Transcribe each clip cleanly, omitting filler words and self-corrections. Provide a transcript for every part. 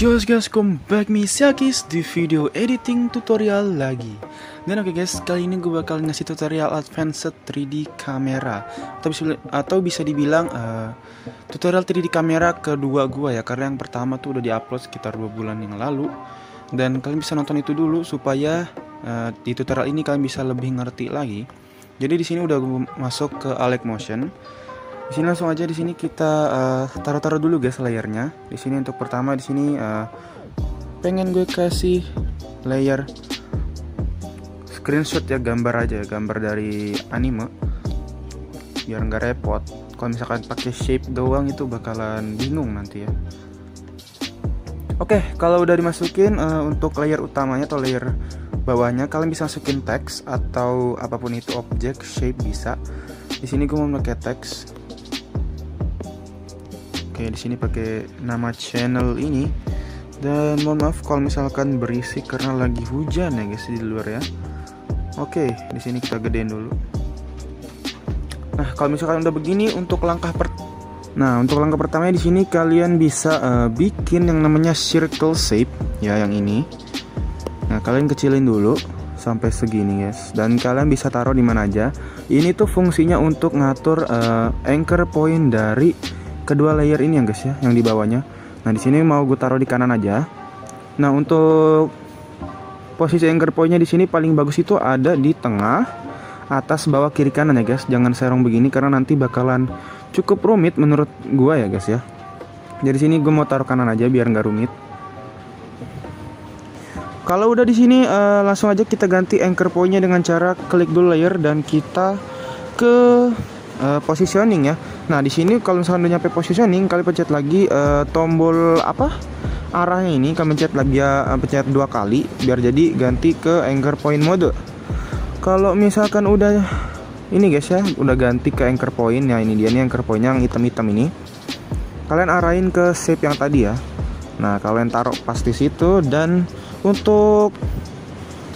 Yo guys, come back me Syakis di video editing tutorial lagi. Dan oke guys, kali ini gue bakal ngasih tutorial advanced 3D kamera atau bisa dibilang tutorial 3D kamera kedua gue ya, karena yang pertama tuh udah diupload sekitar 2 bulan yang lalu. Dan kalian bisa nonton itu dulu supaya di tutorial ini kalian bisa lebih ngerti lagi. Jadi di sini udah gue masuk ke Alec Motion. Di sini langsung aja, di sini kita taruh dulu guys layernya. Di sini untuk pertama di sini pengen gue kasih layer screenshot ya, gambar aja, gambar dari anime biar nggak repot. Kalau misalkan pakai shape doang itu bakalan bingung nanti ya. Oke, kalau udah dimasukin untuk layer utamanya atau layer bawahnya, kalian bisa masukin teks atau apapun itu, objek, shape bisa. Di sini gue mau pakai teks. Oke, di sini pakai nama channel ini. Dan mohon maaf kalau misalkan berisik karena lagi hujan ya guys di luar ya. Oke, di sini kita gedein dulu. Nah, kalau misalkan udah begini, untuk langkah pertamanya di sini kalian bisa bikin yang namanya circle shape ya, yang ini. Nah, kalian kecilin dulu sampai segini guys, dan kalian bisa taruh di mana aja. Ini tuh fungsinya untuk ngatur anchor point dari kedua layer ini ya guys ya, yang di bawahnya. Nah, di sini mau gue taruh di kanan aja. Nah, untuk posisi anchor pointnya di sini paling bagus itu ada di tengah, atas, bawah, kiri, kanan ya guys. Jangan serong begini karena nanti bakalan cukup rumit menurut gue ya guys ya. Jadi sini gue mau taruh kanan aja biar nggak rumit. Kalau udah di sini langsung aja kita ganti anchor pointnya dengan cara klik dulu layer dan kita ke positioning ya. Nah, di sini kalau misalnya udah nyampe positioning, kalian pencet lagi tombol arahnya ini, kalian pencet lagi ya, pencet 2 kali biar jadi ganti ke anchor point mode. Kalau misalkan udah ini guys ya, udah ganti ke anchor point ya, ini dia nih anchor pointnya yang hitam-hitam ini. Kalian arahin ke shape yang tadi ya. Nah, kalian taruh pas di situ, dan untuk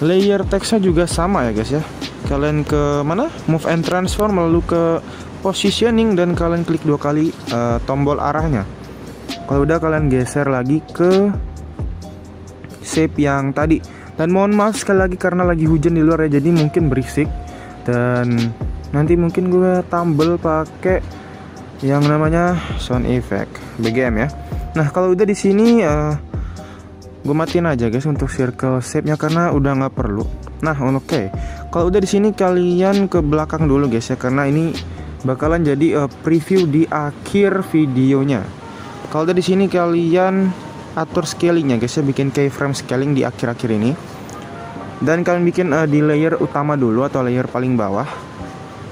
layer teksnya juga sama ya guys ya. Kalian ke mana? Move and transform, lalu ke positioning, dan kalian klik 2 kali tombol arahnya. Kalau udah, kalian geser lagi ke shape yang tadi. Dan mohon maaf sekali lagi karena lagi hujan di luar ya, jadi mungkin berisik. Dan nanti mungkin gue tambel pakai yang namanya sound effect BGM ya. Nah, kalau udah di sini gue matiin aja guys untuk circle shape-nya karena udah nggak perlu. Nah, oke. Kalau udah di sini kalian ke belakang dulu guys ya, karena ini bakalan jadi preview di akhir videonya. Kalau udah di sini kalian atur scalingnya guys ya, bikin keyframe scaling di akhir-akhir ini. Dan kalian bikin di layer utama dulu atau layer paling bawah.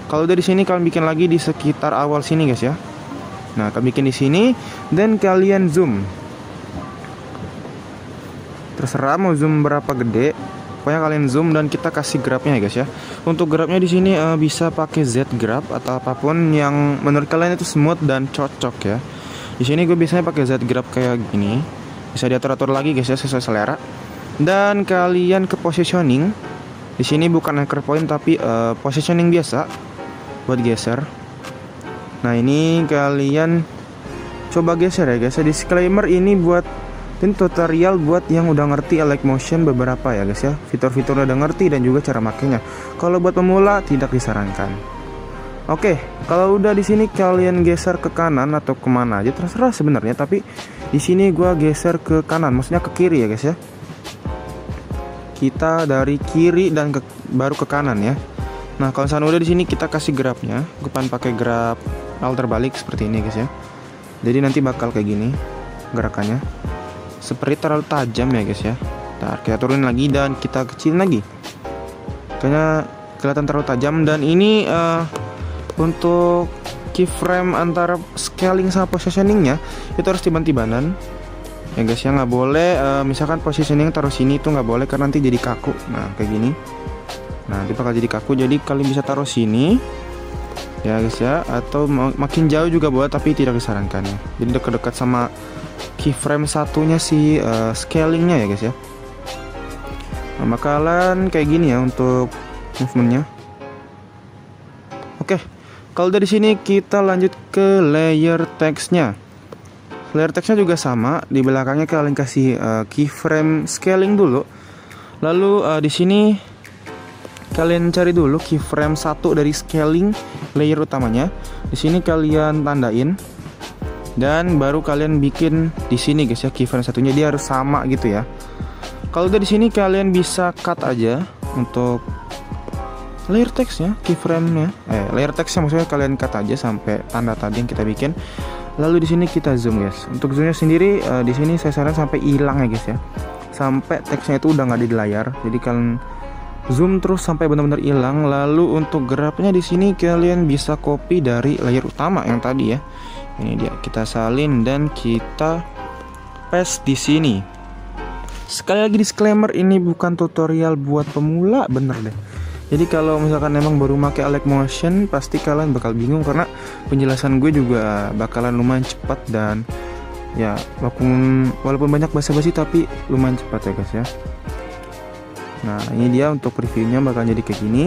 Kalau udah di sini kalian bikin lagi di sekitar awal sini guys ya. Nah, kalian bikin di sini dan kalian zoom. Terserah mau zoom berapa gede. Pokoknya kalian zoom dan kita kasih grabnya ya guys ya. Untuk grabnya di sini bisa pakai Z grab atau apapun yang menurut kalian itu smooth dan cocok ya. Di sini gue biasanya pakai Z grab kayak gini. Bisa diatur-atur lagi guys ya sesuai selera. Dan kalian ke positioning. Di sini bukan anchor point tapi positioning biasa buat geser. Nah, ini kalian coba geser ya guys ya. Disclaimer, ini buat tutorial buat yang udah ngerti Alec Motion beberapa ya guys ya. Fitur-fitur udah ngerti dan juga cara makainya. Kalau buat pemula tidak disarankan. Oke, kalau udah di sini kalian geser ke kanan atau kemana aja terserah sebenarnya, tapi di sini gua geser ke kanan, maksudnya ke kiri ya guys ya. Kita dari kiri dan baru ke kanan ya. Nah, kalau misalnya udah di sini kita kasih grabnya. Gue pengen pakai grab alter balik seperti ini guys ya. Jadi nanti bakal kayak gini gerakannya. Seperti terlalu tajam ya guys ya. Ntar kita turunin lagi dan kita kecilin lagi. Kayaknya kelihatan terlalu tajam. Dan ini untuk keyframe antara scaling sama positioningnya itu harus tiban-tibanan ya guys ya. Nggak boleh misalkan positioning taruh sini itu nggak boleh karena nanti jadi kaku. Nah, kayak gini. Nah, nanti bakal jadi kaku. Jadi kalian bisa taruh sini ya guys ya, atau makin jauh juga boleh tapi tidak disarankan ya. Jadi dekat-dekat sama keyframe satunya si scalingnya ya guys ya. Nah, bakalan kayak gini ya untuk movementnya. Oke, kalau dari sini kita lanjut ke layer teksnya. layer text-nya juga sama. Di belakangnya kalian kasih keyframe scaling dulu. Lalu di sini kalian cari dulu keyframe 1 dari scaling layer utamanya. Di sini kalian tandain dan baru kalian bikin di sini guys ya, keyframe satunya dia harus sama gitu ya. Kalau udah di sini kalian bisa cut aja untuk layer text-nya, keyframe-nya, layer text-nya maksudnya kalian cut aja sampai tanda tadi yang kita bikin. Lalu di sini kita zoom guys. Untuk zoomnya sendiri di sini saya saran sampai hilang ya guys ya, sampai teksnya itu udah nggak ada di layar. Jadi kalian zoom terus sampai benar-benar hilang. Lalu untuk grafnya di sini kalian bisa copy dari layer utama yang tadi ya. Ini dia, kita salin dan kita paste di sini. Sekali lagi disclaimer, ini bukan tutorial buat pemula, bener deh. Jadi kalau misalkan emang baru pakai Alex Motion, pasti kalian bakal bingung karena penjelasan gue juga bakalan lumayan cepat dan ya walaupun banyak basa-basi tapi lumayan cepat ya guys ya. Nah ini dia untuk previewnya bakal jadi kayak gini.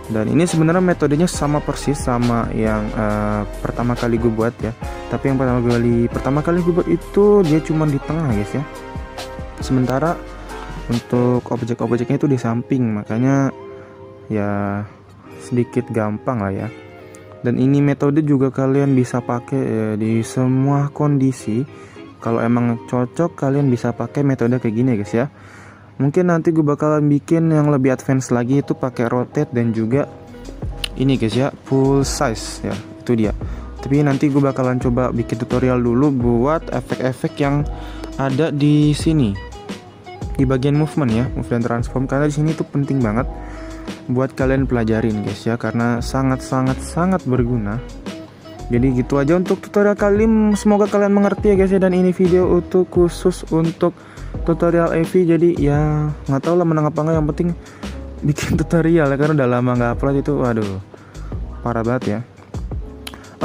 Dan ini sebenarnya metodenya sama persis sama yang pertama kali gue buat ya. Tapi yang pertama kali gue buat itu dia cuma di tengah guys ya. Sementara untuk objek-objeknya itu di samping, makanya ya sedikit gampang lah ya. Dan ini metode juga kalian bisa pakai di semua kondisi. Kalau emang cocok kalian bisa pakai metode kayak gini guys ya. Mungkin nanti gue bakalan bikin yang lebih advance lagi, itu pakai rotate dan juga ini guys ya, full size ya, itu dia. Tapi nanti gue bakalan coba bikin tutorial dulu buat efek-efek yang ada di sini di bagian movement ya, move dan transform, karena di sini itu penting banget buat kalian pelajarin guys ya, karena sangat berguna. Jadi gitu aja untuk tutorial kali ini, semoga kalian mengerti ya guys ya. Dan ini video untuk khusus untuk tutorial Eevee, jadi ya nggak tahu lah menang apa nggak, yang penting bikin tutorial ya, karena udah lama nggak upload itu, waduh parah banget ya.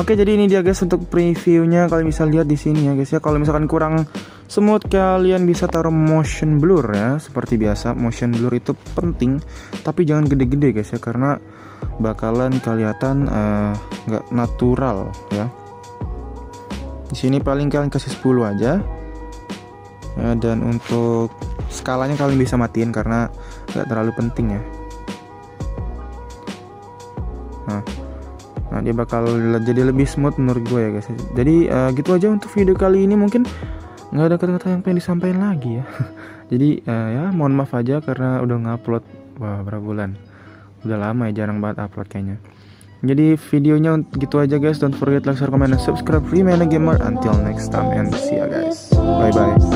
Oke, jadi ini dia guys untuk previewnya, kalian bisa lihat di sini ya guys ya. Kalau misalkan kurang smooth kalian bisa taruh motion blur ya, seperti biasa. Motion blur itu penting, tapi jangan gede-gede guys ya, karena bakalan kelihatan nggak natural ya. Di sini paling kalian kasih 10 aja ya, dan untuk skalanya kalian bisa matiin karena nggak terlalu penting ya. Nah dia bakal jadi lebih smooth menurut gue ya guys. Jadi gitu aja untuk video kali ini, mungkin nggak ada kata-kata yang pengen disampaikan lagi ya. Jadi ya mohon maaf aja karena udah ngupload berapa bulan, udah lama ya, jarang banget upload kayaknya. Jadi videonya gitu aja guys. Don't forget like, share, comment, and subscribe. Remain a gamer until next time and see ya guys. Bye bye.